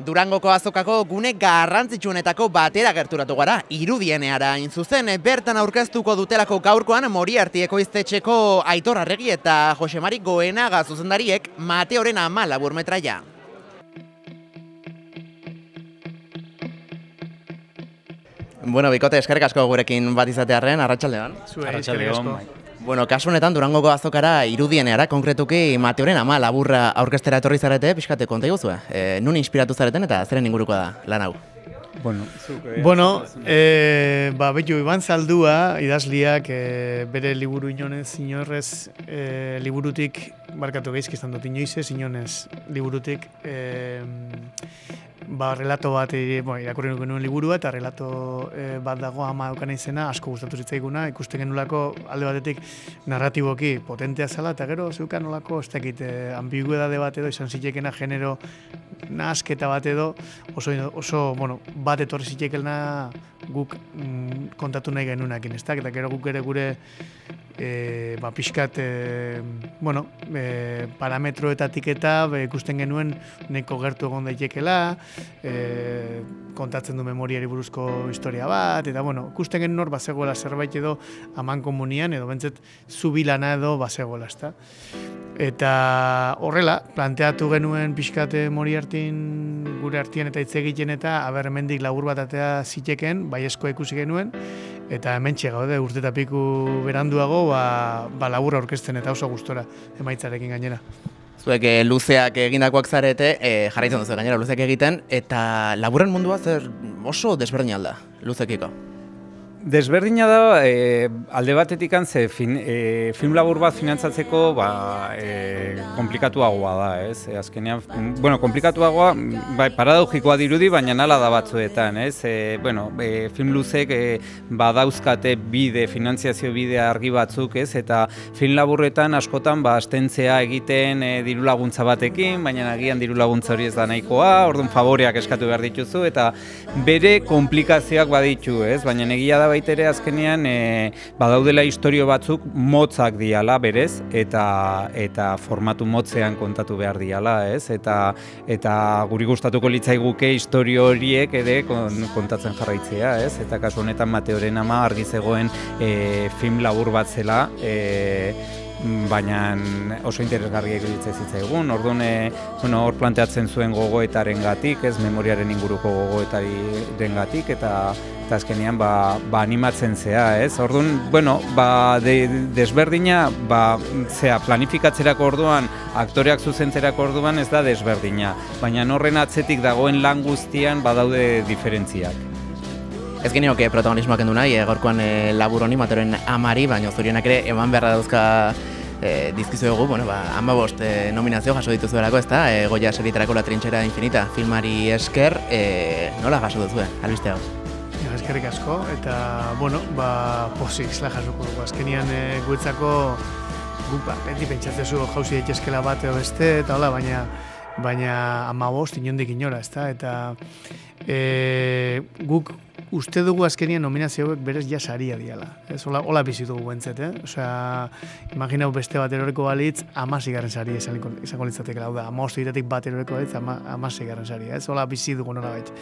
Durangoko azokako gune garrantzitsuenetako batera gerturatu gara, Irudieneara hain zuzen, bertan aurkeztuko dutelako gaurkoan Moriarty ekoiztetxeko Aitor Arregi eta Jose Mari Goenaga zuzendariek Mateoren ama laburmetraia. Bueno, bikote, eskerrik asko gurekin bat izatearren, arratsaldean. Arratsaldeon. Bueno, kasu honetan Durangoko azokara Irudieneara, konkretuki Mateoren ama laburra aurkeztera etorri zarete, pixkate konta iguzue. Nun inspiratu zareten eta zeren inguruko da lan hau? Betu, Iban Zaldua idazliak bere liburu inorrez liburutik, barkatu geizki izan dut inoiz liburutik, relato bat, irakurri nuke nuen liburua, eta relato bat dago ama daukana izena, asko gustatu zitzaiguna, ikusten genulako alde batetik narratiboki potentea zala, eta gero zeukan nolako, ez dakit, ambiguedade bat edo, izan zitekena genero nahasketa bat edo, oso bat etorri zitekelna guk kontatu nahi genuenakin, ez da, eta gero guk ere gure pixkat parametroetatik eta ikusten genuen neko gertu egon daitekela, kontatzen du memoriari buruzko historia bat, eta ikusten genuen hor bazegoela zerbait edo aman komunian, edo bentzet zubilana edo bazegoela, ez da. Eta horrela, planteatu genuen pixkate Moriartyn gure artean eta hitz egiten eta hemendik labur bat atea ziteken, baiezkoa ikusi genuen, eta hementxe gaude urte eta piku beranduago laburra aurkezten eta oso gustora emaitzarekin gainera. Zuek luzeak egindakoak zarete, jarraitzen duzu gainera luzeak egiten, eta laburren mundua zer oso desberdina alda, luzekiko? Desberdina da, alde batetik ze film labur bat finantzatzeko komplikatuagoa da, ez? Azkenean, komplikatuagoa, paradogikoa dirudi, baina nala da batzuetan, ez? Film luzek badauzkate bide, finantziazio bide argi batzuk, ez? Eta film laburretan askotan astentzea egiten diru laguntza batekin, baina agian diru laguntza hori ez da nahikoa, orduan favoreak eskatu behar dituzu, eta bere komplikazioak baditu, ez? Baina egia da baitere azkenean badaudela istorio batzuk motzak diala berez eta formatu motzean kontatu behar diala, ez? Eta guri gustatuko litzaiguke istorio horiek ere kontatzen jarraitzea, ez? Eta kasu honetan Mateoren ama argi zegoen film labur bat zela, baina oso interesgarria iruditzen zitzaigun. Orduan, hor planteatzen zuen gogoetarengatik, ez memoriaren inguruko gogoetarengatik eta azkenean animatzen zea, ez? Orduan, desberdina, planifikatzerako orduan, aktoreak zuzentzerako orduan ez da desberdina, baina horren atzetik dagoen lan guztian badaude diferentziak. Ez genioke protagonismoak endu nahi, gaurkoan labur honi Mateoren amari, baina zorionak ere eman beharra dauzka dizkizu dugu, 15 nominazio jaso dituzuelako, ez da? Goya serietarako La Trinchera Infinita filmari esker, nola jaso duzue, albiste hau? Eskerrik asko, eta, pozik zela jasoko dugu. Azkenian guetzako beti pentsatzezu jauzi daitezkela bat edo beste, eta hola, baina 15 inondik inora, ez da? Eta guk uste dugu azkenian nominazioek berez ja saria diala. Hola bizi dugu bentzet, Osea, imaginau beste bat eroreko balitz, 16. saria izango litzatekela, hau da, 15 iratik bat eroreko balitz, 16. saria, Hola bizi dugu nola baitz.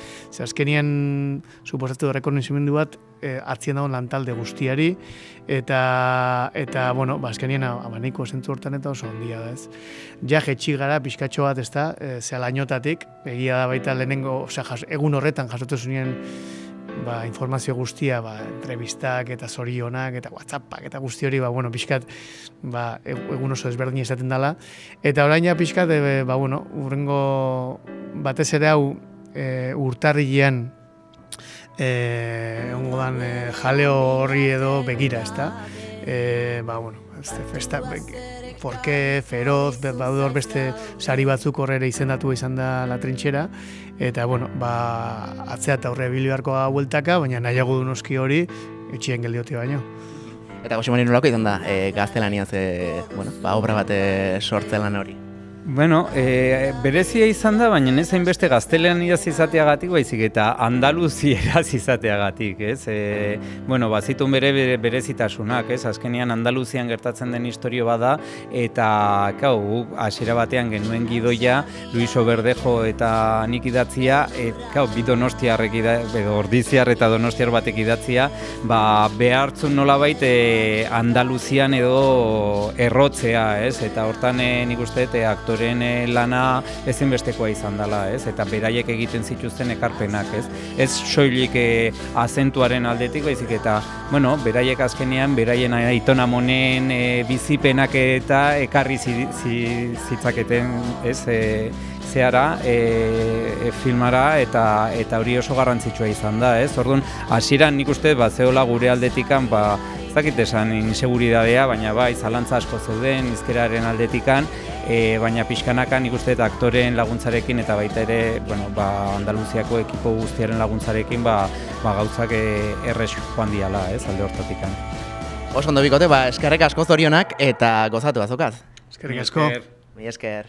Azkenian, suposatu rekonozimendu bat, atzien dagoen lantalde guztiari, eta azkenian abaneiko zentzu hortan eta oso ondia da, ez. Ja, jetxik gara, pixkatxo bat, ez da, lainotatik, egia da baita lehenengo, egun horretan jasotu zunien informazio guztia, entrevistak eta zorionak eta whatsappak eta guzti hori, pixkat, egun oso desberdin izaten dela. Eta orain ja pixkat, urrengo batez ere hau urtarrilean egongo dan jaleo horri edo begira, ez da? Festa, Forke, Feroz, hor beste sari batzuk horre izendatu izan da La Trinchera, eta, atzea eta horre bilibarko bueltaka, baina nahiago du noski hori, etxien geldioti baino. Eta Jose Mari nolako izan da, gaztelaniaz, obra bat sortzen lan hori? Bueno, berezia izan da, baina ez hainbeste gaztelaniaz izateagatik, baizik eta andaluzieraz izateagatik, ez? Bueno, bazitun berezitasunak, ez? Azkenean Andaluzian gertatzen den historio bada, eta, hasiera batean genuen gidoia, Luiso Berdejo eta nik idatzia, bi donostiarrek ordiziar eta donostiar batek idatzia, behartzun nolabait Andaluzian edo errotzea, ez? Eta hortan nik uste aktoren lana ezinbestekoa izan dela, ez? Eta beraiek egiten zituzten ekarpenak, ez? Ez soilik azentuaren aldetik, baizik eta, bueno, beraiek azkenean, beraien Aiton Amonen bizipenak eta ekarri zitzaketen, ez? Zeara, filmara eta hori oso garrantzitsua izan da, ez? Orduan, hasieran nik uste, zehola gure aldetikan, ez dakit esan inseguridadea, baina zalantza asko zeuden, hizkeraren aldetikan, baina pixkanaka nik uste aktoren laguntzarekin eta baita ere, Andaluziako ekipo guztiaren laguntzarekin, gauzak errex joan diala, ez, alde hortatikan. Oso ondo bikote, eskerrik asko zorionak eta gozatu azokaz. Eskerrik asko. Mi esker.